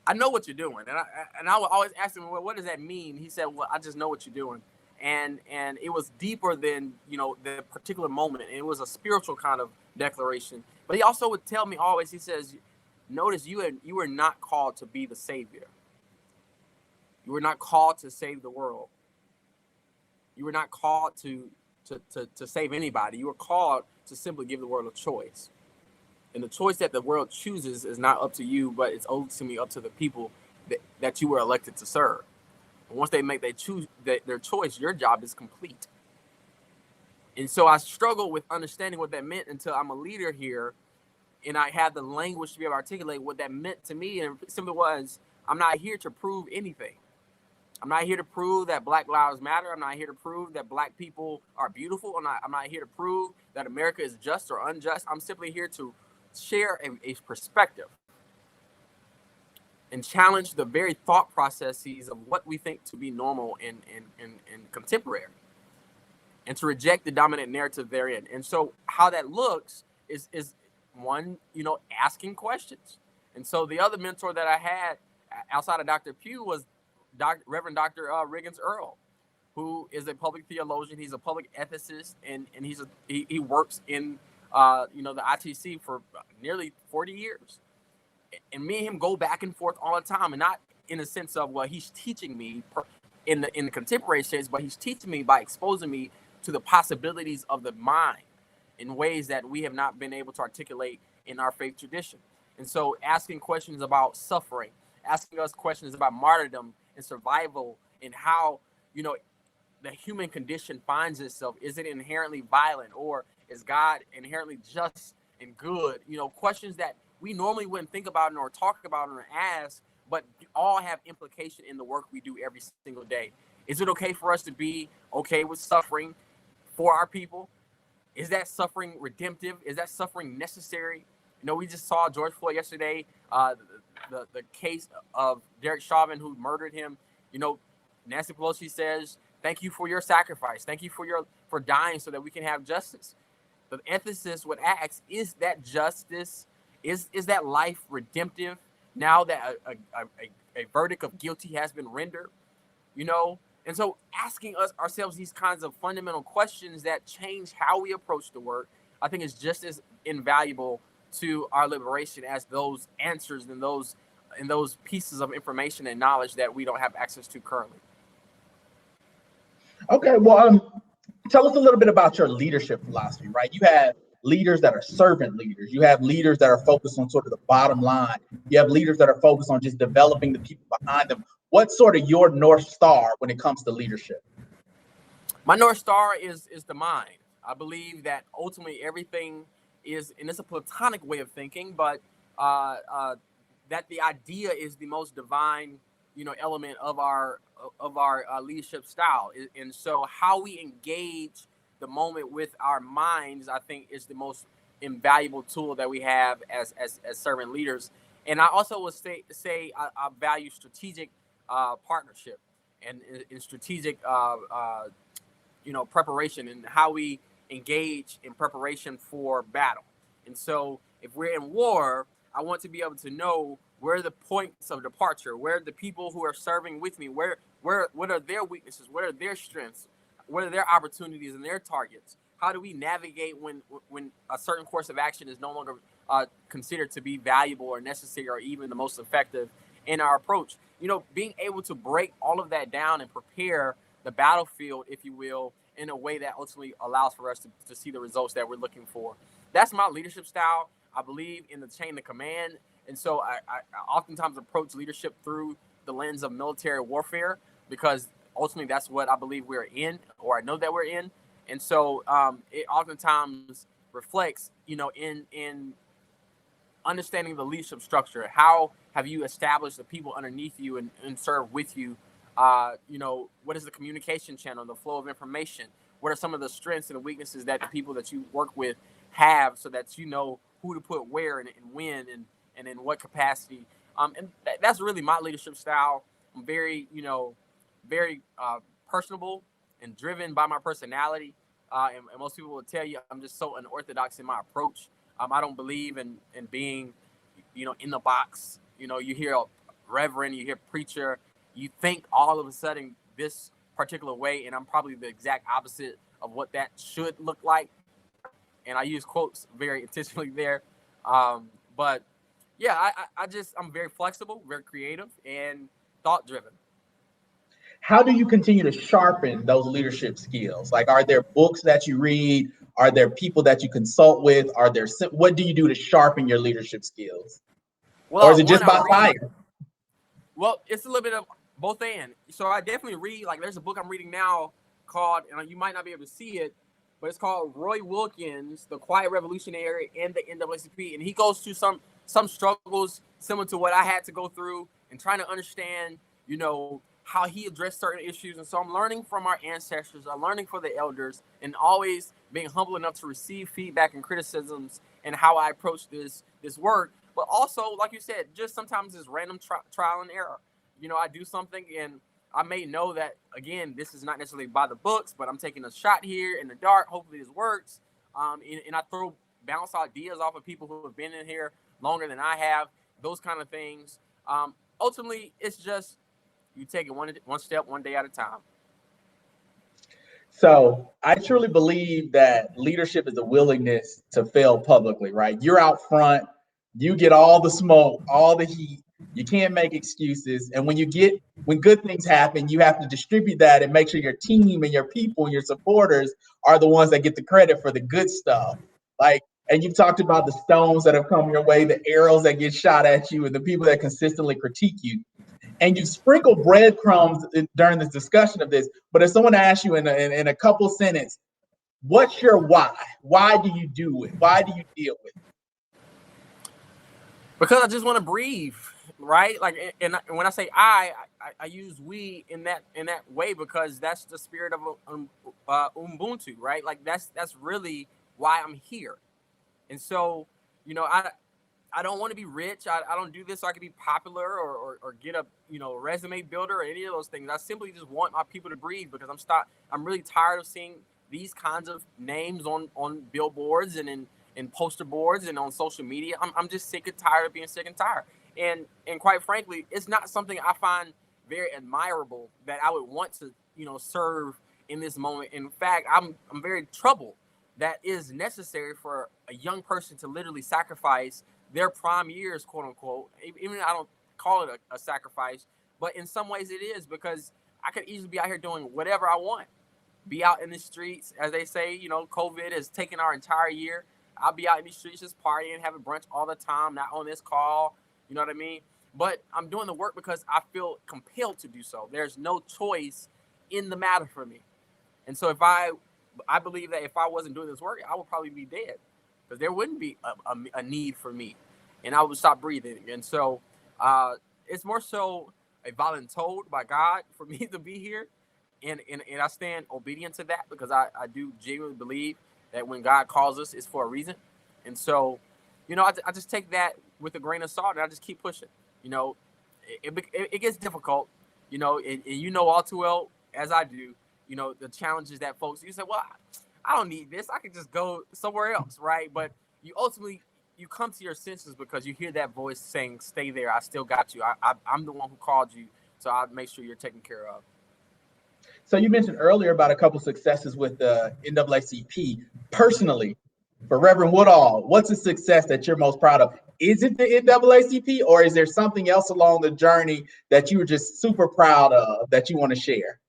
I know what you're doing. And I would always ask him, well, what does that mean? He said, well, I just know what you're doing. and it was deeper than, you know, the particular moment. It was a spiritual kind of declaration. But he also would tell me always, he says, notice you are not called to be the savior. You were not called to save the world. You were not called to save anybody. You were called to simply give the world a choice. And the choice that the world chooses is not up to you, but it's ultimately up to the people that you were elected to serve. And once they make their choice, your job is complete. And so I struggled with understanding what that meant until I'm a leader here, and I had the language to be able to articulate what that meant to me. And it simply was, I'm not here to prove anything. I'm not here to prove that Black Lives Matter. I'm not here to prove that Black people are beautiful. I'm not here to prove that America is just or unjust. I'm simply here to share a perspective and challenge the very thought processes of what we think to be normal and contemporary, and to reject the dominant narrative therein. And so how that looks is one, you know, asking questions. And so the other mentor that I had outside of Dr. Pugh was Reverend Dr. Riggins Earl, who is a public theologian. He's a public ethicist, and he works in you know, the ITC for nearly 40 years. And me and him go back and forth all the time, and not in a sense of, well, he's teaching me in the contemporary sense, but he's teaching me by exposing me to the possibilities of the mind in ways that we have not been able to articulate in our faith tradition. And so asking questions about suffering, asking us questions about martyrdom and survival, and how, you know, the human condition finds itself. Is it inherently violent, or is God inherently just and good? You know, questions that we normally wouldn't think about or talk about or ask, but all have implication in the work we do every single day. Is it okay for us to be okay with suffering for our people? Is that suffering redemptive? Is that suffering necessary? You know, we just saw George Floyd yesterday, the case of Derek Chauvin, who murdered him. You know, Nancy Pelosi says, thank you for your sacrifice. Thank you for dying so that we can have justice. The ethicist would ask, is that justice, is that life redemptive now that a verdict of guilty has been rendered? You know, and so asking ourselves these kinds of fundamental questions that change how we approach the work, I think, is just as invaluable to our liberation as those answers and those pieces of information and knowledge that we don't have access to currently.
Okay, well, tell us a little bit about your leadership philosophy, right? You have leaders that are servant leaders. You have leaders that are focused on sort of the bottom line. You have leaders that are focused on just developing the people behind them. What's sort of your North Star when it comes to leadership?
My North Star is the mind. I believe that ultimately everything is, and it's a platonic way of thinking, but that the idea is the most divine, you know, element of our leadership style. And so how we engage the moment with our minds, I think, is the most invaluable tool that we have as servant leaders. And I also would say I value strategic partnership and strategic you know, preparation, and how we engage in preparation for battle. And so if we're in war, I want to be able to know where are the points of departure, where are the people who are serving with me, what are their weaknesses, what are their strengths, what are their opportunities and their targets. How do we navigate when a certain course of action is no longer considered to be valuable or necessary or even the most effective in our approach? You know, being able to break all of that down and prepare the battlefield, if you will, in a way that ultimately allows for us to see the results that we're looking for. That's my leadership style. I believe in the chain of command. And so I oftentimes approach leadership through the lens of military warfare, because ultimately that's what I believe we're in, or I know that we're in. And so it oftentimes reflects, you know, in understanding the leadership structure. How have you established the people underneath you and serve with you? You know, what is the communication channel, the flow of information? What are some of the strengths and the weaknesses that the people that you work with have, so that you know who to put where and when and in what capacity? And that's really my leadership style. I'm very, you know, very personable and driven by my personality. And most people will tell you I'm just so unorthodox in my approach. I don't believe in being, you know, in the box. You know, you hear a reverend, you hear preacher, you think all of a sudden this particular way, and I'm probably the exact opposite of what that should look like. And I use quotes very intentionally there. But yeah, I'm very flexible, very creative, and thought driven.
How do you continue to sharpen those leadership skills? Like, are there books that you read? Are there people that you consult with? What do you do to sharpen your leadership skills? Or is
Well,
it just by fire?
Well, it's a little bit of both and. So I definitely read, like there's a book I'm reading now called, and you might not be able to see it, but it's called Roy Wilkins, The Quiet Revolutionary and the NAACP. And he goes through some struggles similar to what I had to go through and trying to understand, how he addressed certain issues. And so I'm learning from our ancestors, I'm learning from the elders, and always being humble enough to receive feedback and criticisms and how I approach this work. But also, like you said, just sometimes it's random trial and error. I do something and I may know that, again, this is not necessarily by the books, but I'm taking a shot here in the dark. Hopefully this works. And I bounce ideas off of people who have been in here longer than I have, those kind of things. Ultimately, it's just you take it one step, one day at a time.
So I truly believe that leadership is a willingness to fail publicly, right? You're out front, you get all the smoke, all the heat. You can't make excuses. And when good things happen, you have to distribute that and make sure your team and your people and your supporters are the ones that get the credit for the good stuff. And you've talked about the stones that have come your way, the arrows that get shot at you, and the people that consistently critique you. And you sprinkle breadcrumbs during this discussion of this. But if someone asks you in a couple sentences, what's your why? Why do you do it? Why do you deal with it?
Because I just want to breathe, right? Like, and when I say I use we in that way because that's the spirit of Ubuntu, right? Like that's really why I'm here. And so, I don't want to be rich. I don't do this so I can be popular or get a resume builder or any of those things. I simply just want my people to breathe because I'm really tired of seeing these kinds of names on billboards and in poster boards and on social media. I'm just sick and tired of being sick and tired. And quite frankly, it's not something I find very admirable that I would want to serve in this moment. In fact, I'm very troubled that is necessary for a young person to literally sacrifice their prime years, quote unquote. Even I don't call it a sacrifice, but in some ways it is, because I could easily be out here doing whatever I want, be out in the streets, as they say. COVID has taken our entire year. I'll be out in the streets just partying, having brunch all the time, not on this call. You know what I mean? But I'm doing the work because I feel compelled to do so. There's no choice in the matter for me. And so I believe that if I wasn't doing this work, I would probably be dead, because there wouldn't be a need for me, and I would stop breathing. And so it's more so a voluntold by God for me to be here, and I stand obedient to that, because I do genuinely believe that when God calls us, it's for a reason. And so, I just take that with a grain of salt, and I just keep pushing. It gets difficult, and all too well as I do, the challenges that folks, you say, well, I don't need this, I can just go somewhere else, right? But you ultimately, you come to your senses because you hear that voice saying, stay there, I still got you. I'm the one who called you, so I'll make sure you're taken care of.
So you mentioned earlier about a couple successes with the NAACP. Personally, for Reverend Woodall, what's a success that you're most proud of? Is it the NAACP, or is there something else along the journey that you were just super proud of that you want to share?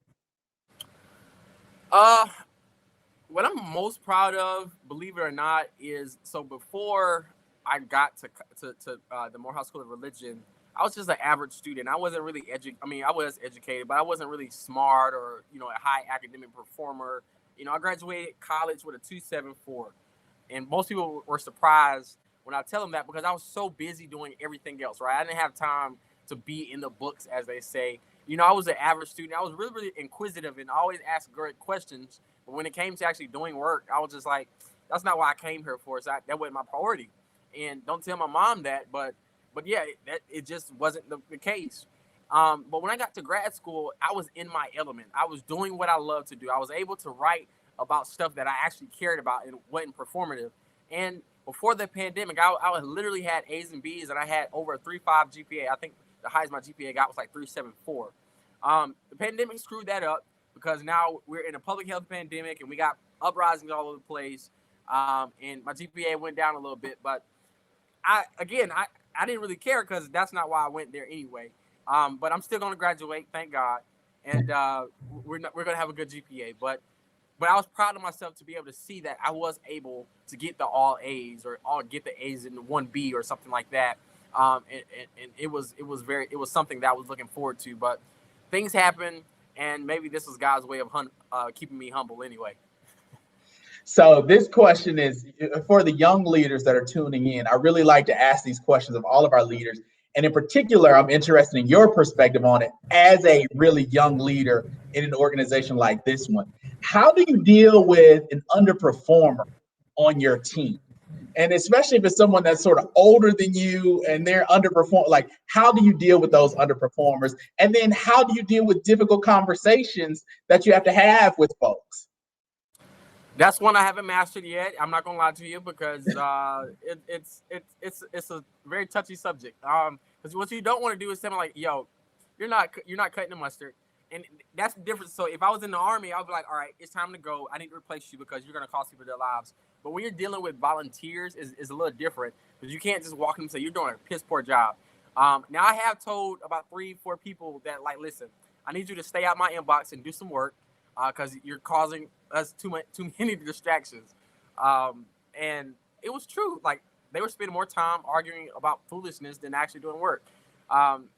What I'm most proud of, believe it or not, is so before I got to the Morehouse School of Religion, I was just an average student. I wasn't really I was educated, but I wasn't really smart or a high academic performer. I graduated college with a 2.74, and most people were surprised when I tell them that, because I was so busy doing everything else. Right, I didn't have time to be in the books, as they say. I was an average student. I was really, really inquisitive and always asked great questions. But when it came to actually doing work, I was just like, that's not what I came here for. So that wasn't my priority. And don't tell my mom that, but yeah, it just wasn't the case. But when I got to grad school, I was in my element. I was doing what I love to do. I was able to write about stuff that I actually cared about and wasn't performative. And before the pandemic, I literally had A's and B's, and I had over a 3.5 GPA. I think the highest my GPA got was like 3.74. The pandemic screwed that up, because now we're in a public health pandemic and we got uprisings all over the place. And my GPA went down a little bit, but I didn't really care because that's not why I went there anyway. But I'm still going to graduate, thank God, and we're going to have a good GPA. But I was proud of myself to be able to see that I was able to get the all A's or get the A's in the 1B or something like that. And it was something that I was looking forward to. But things happen, and maybe this was God's way of keeping me humble anyway.
So this question is for the young leaders that are tuning in. I really like to ask these questions of all of our leaders. And in particular, I'm interested in your perspective on it as a really young leader in an organization like this one. How do you deal with an underperformer on your team? And especially if it's someone that's sort of older than you and they're underperforming, like how do you deal with those underperformers? And then how do you deal with difficult conversations that you have to have with folks?
That's one I haven't mastered yet. I'm not gonna lie to you because it's a very touchy subject. Because what you don't want to do is say like, "Yo, you're not cutting the mustard," and that's the difference. So if I was in the Army, I'd be like, "All right, it's time to go. I need to replace you because you're gonna cost people their lives." But when you're dealing with volunteers, is a little different because you can't just walk in and say you're doing a piss poor job. Now I have told about 3-4 people that like, listen, I need you to stay out my inbox and do some work. Because you're causing us too many distractions, and it was true. Like they were spending more time arguing about foolishness than actually doing work, and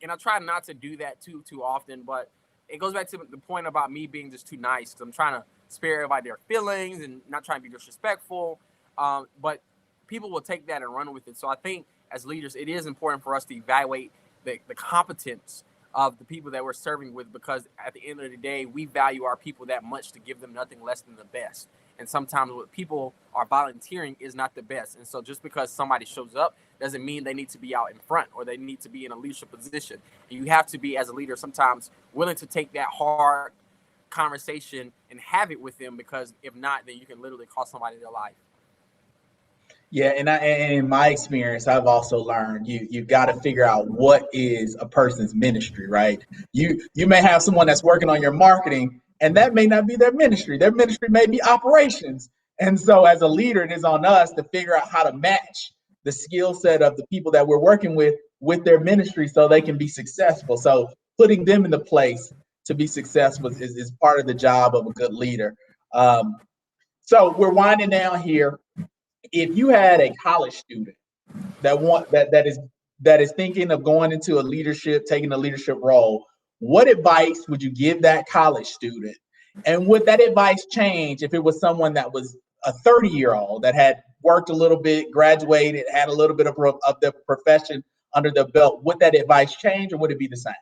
I try not to do that too often. But it goes back to the point about me being just too nice. Because I'm trying to spare everybody their feelings and not trying to be disrespectful. But people will take that and run with it. So I think as leaders, it is important for us to evaluate the competence of the people that we're serving with, because at the end of the day, we value our people that much to give them nothing less than the best. And sometimes what people are volunteering is not the best. And so just because somebody shows up doesn't mean they need to be out in front or they need to be in a leadership position. And you have to be, as a leader, sometimes willing to take that hard conversation and have it with them, because if not, then you can literally cost somebody their life.
Yeah, and in my experience, I've also learned you got to figure out what is a person's ministry, right? You may have someone that's working on your marketing, and that may not be their ministry. Their ministry may be operations. And so as a leader, it is on us to figure out how to match the skill set of the people that we're working with their ministry so they can be successful. So putting them in the place to be successful is part of the job of a good leader. So we're winding down here. If you had a college student that is thinking of going into taking a leadership role, what advice would you give that college student? And would that advice change if it was someone that was a 30-year-old that had worked a little bit, graduated, had a little bit of the profession under their belt? Would that advice change, or would it be the same?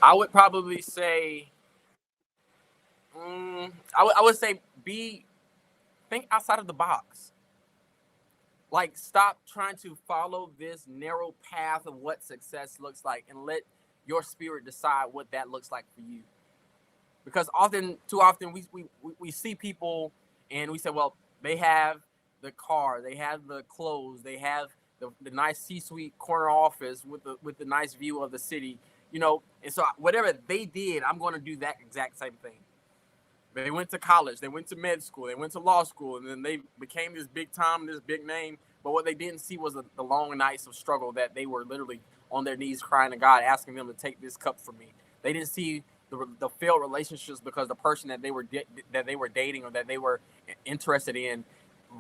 I would probably say, I would say think outside of the box. Like, stop trying to follow this narrow path of what success looks like and let your spirit decide what that looks like for you. Because too often we see people and we say, well, they have the car, they have the clothes, they have the nice C-suite corner office with the nice view of the city, and so whatever they did, I'm going to do that exact same thing. They went to college, they went to med school, they went to law school, and then they became this big time, this big name. But what they didn't see was the long nights of struggle that they were literally on their knees crying to God, asking them to take this cup from me. They didn't see the failed relationships because the person that they were dating or that they were interested in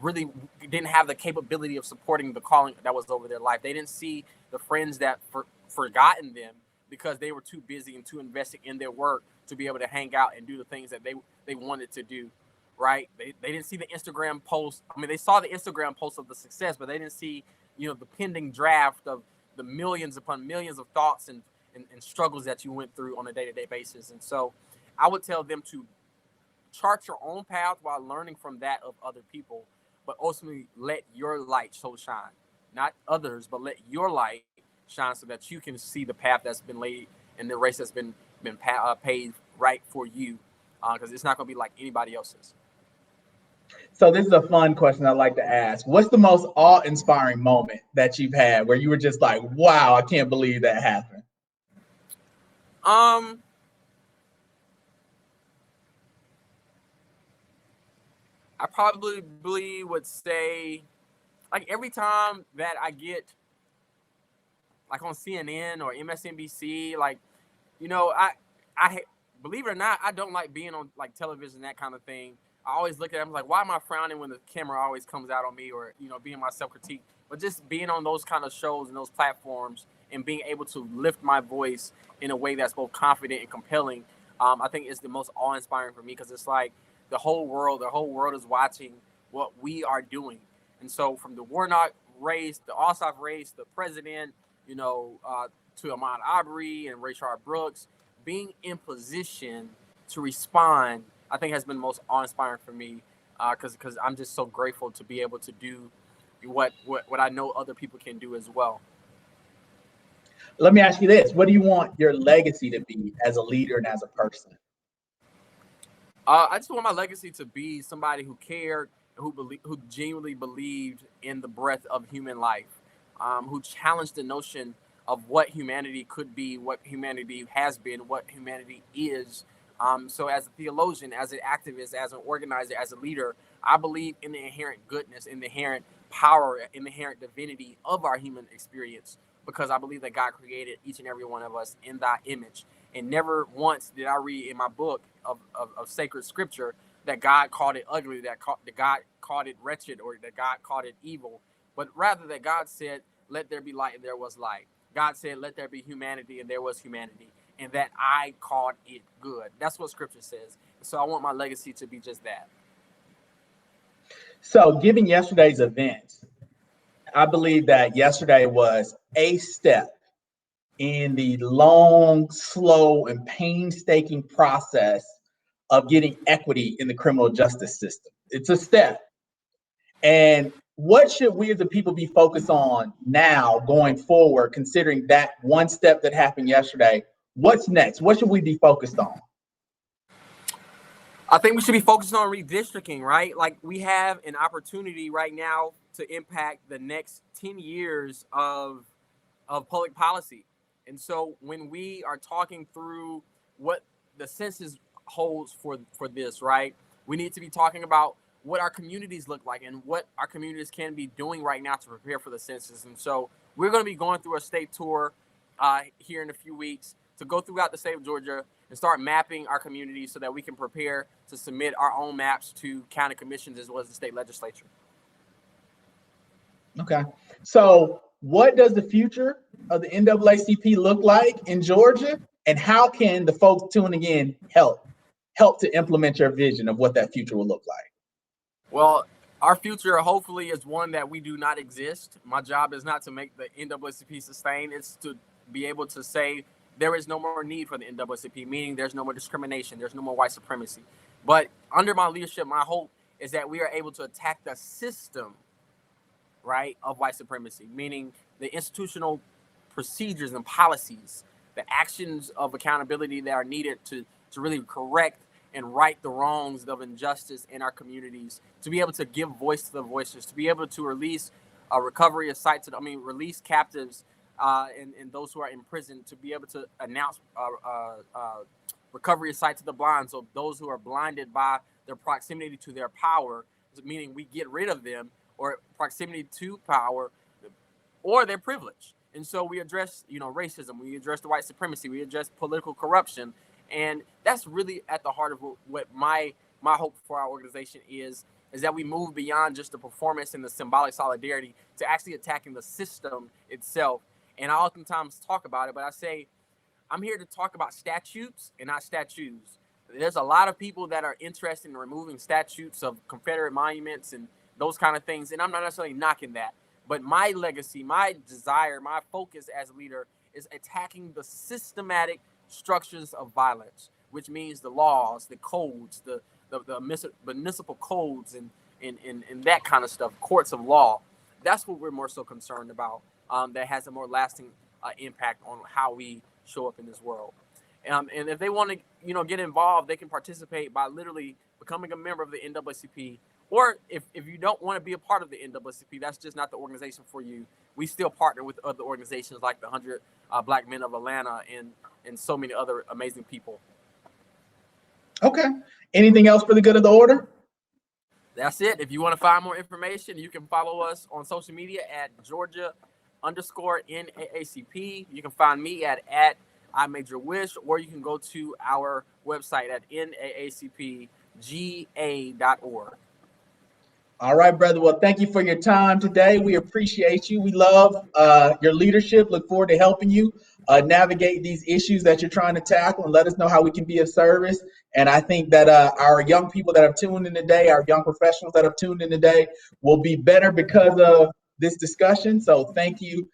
really didn't have the capability of supporting the calling that was over their life. They didn't see the friends that forgotten them because they were too busy and too invested in their work to be able to hang out and do the things that they wanted to do, right? They didn't see the Instagram post. I mean, they saw the Instagram post of the success, but they didn't see, the pending draft of the millions upon millions of thoughts and struggles that you went through on a day-to-day basis. And so I would tell them to chart your own path while learning from that of other people, but ultimately let your light so shine. Not others, but let your light shine so that you can see the path that's been laid and the race that's been paved right for you, because it's not going to be like anybody else's.
So this is a fun question I'd like to ask. What's the most awe-inspiring moment that you've had where you were just like, wow, I can't believe that happened?
I probably would say, like, every time that I get, like, on CNN or MSNBC, like, I believe it or not, I don't like being on, like, television, that kind of thing. I always look at it, I'm like, why am I frowning when the camera always comes out on me, or, being my self-critique. But just being on those kind of shows and those platforms and being able to lift my voice in a way that's both confident and compelling, I think is the most awe-inspiring for me, because it's like the whole world is watching what we are doing. And so from the Warnock race, the Ossoff race, the president, to Ahmaud Arbery and Rayshard Brooks, being in position to respond, I think has been the most awe-inspiring for me, because I'm just so grateful to be able to do what I know other people can do as well.
Let me ask you this. What do you want your legacy to be as a leader and as a person?
I just want my legacy to be somebody who cared, who genuinely believed in the breadth of human life, who challenged the notion of what humanity could be, what humanity has been, what humanity is. So as a theologian, as an activist, as an organizer, as a leader, I believe in the inherent goodness, in the inherent power, in the inherent divinity of our human experience, because I believe that God created each and every one of us in that image. And never once did I read in my book of sacred scripture that God called it ugly, that God called it wretched, or that God called it evil, but rather that God said, let there be light, and there was light. God said, let there be humanity, and there was humanity, and that I called it good. That's what scripture says. So I want my legacy to be just that.
So given yesterday's events, I believe that yesterday was a step in the long, slow, and painstaking process of getting equity in the criminal justice system. It's a step. And what should we as a people be focused on now going forward, considering that one step that happened yesterday? What's next? What should we be focused on?
I think we should be focused on redistricting, right? Like, we have an opportunity right now to impact the next 10 years of public policy. And so when we are talking through what the census holds for this, right, we need to be talking about what our communities look like and what our communities can be doing right now to prepare for the census. And so we're going to be going through a state tour here in a few weeks to go throughout the state of Georgia and start mapping our communities so that we can prepare to submit our own maps to county commissions as well as the state legislature.
Okay. So what does the future of the NAACP look like in Georgia? And how can the folks tuning in help to implement your vision of what that future will look like?
Well, our future hopefully is one that we do not exist. My job is not to make the NAACP sustain. It's to be able to say there is no more need for the NAACP, meaning there's no more discrimination, there's no more white supremacy. But under my leadership, my hope is that we are able to attack the system, right, of white supremacy, meaning the institutional procedures and policies, the actions of accountability that are needed to really correct and right the wrongs of injustice in our communities, to be able to give voice to the voiceless, to be able to release recovery of sight release captives and those who are in prison, to be able to announce recovery of sight to the blind. So those who are blinded by their proximity to their power, meaning we get rid of them, or proximity to power, or their privilege. And so we address, racism, we address the white supremacy, we address political corruption. And that's really at the heart of what my hope for our organization is that we move beyond just the performance and the symbolic solidarity to actually attacking the system itself. And I oftentimes talk about it, but I say, I'm here to talk about statutes and not statues. There's a lot of people that are interested in removing statutes of Confederate monuments and those kind of things, and I'm not necessarily knocking that. But my legacy, my desire, my focus as a leader is attacking the systematic structures of violence, which means the laws, the codes, the municipal codes, and that kind of stuff, courts of law. That's what we're more so concerned about. That has a more lasting impact on how we show up in this world. And if they want to, get involved, they can participate by literally becoming a member of the NAACP. Or if you don't want to be a part of the NAACP, that's just not the organization for you. We still partner with other organizations like the 100 Black Men of Atlanta and so many other amazing people.
Okay. Anything else for the good of the order?
That's it. If you want to find more information, you can follow us on social media at Georgia_NAACP. You can find me at I Major Wish, or you can go to our website at naacpga.org.
All right, brother. Well, thank you for your time today. We appreciate you. We love your leadership. Look forward to helping you navigate these issues that you're trying to tackle, and let us know how we can be of service. And I think that our young people that have tuned in today, our young professionals that have tuned in today, will be better because of this discussion. So thank you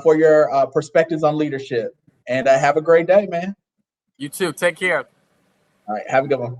for your perspectives on leadership. And have a great day, man.
You too. Take care.
All right. Have a good one.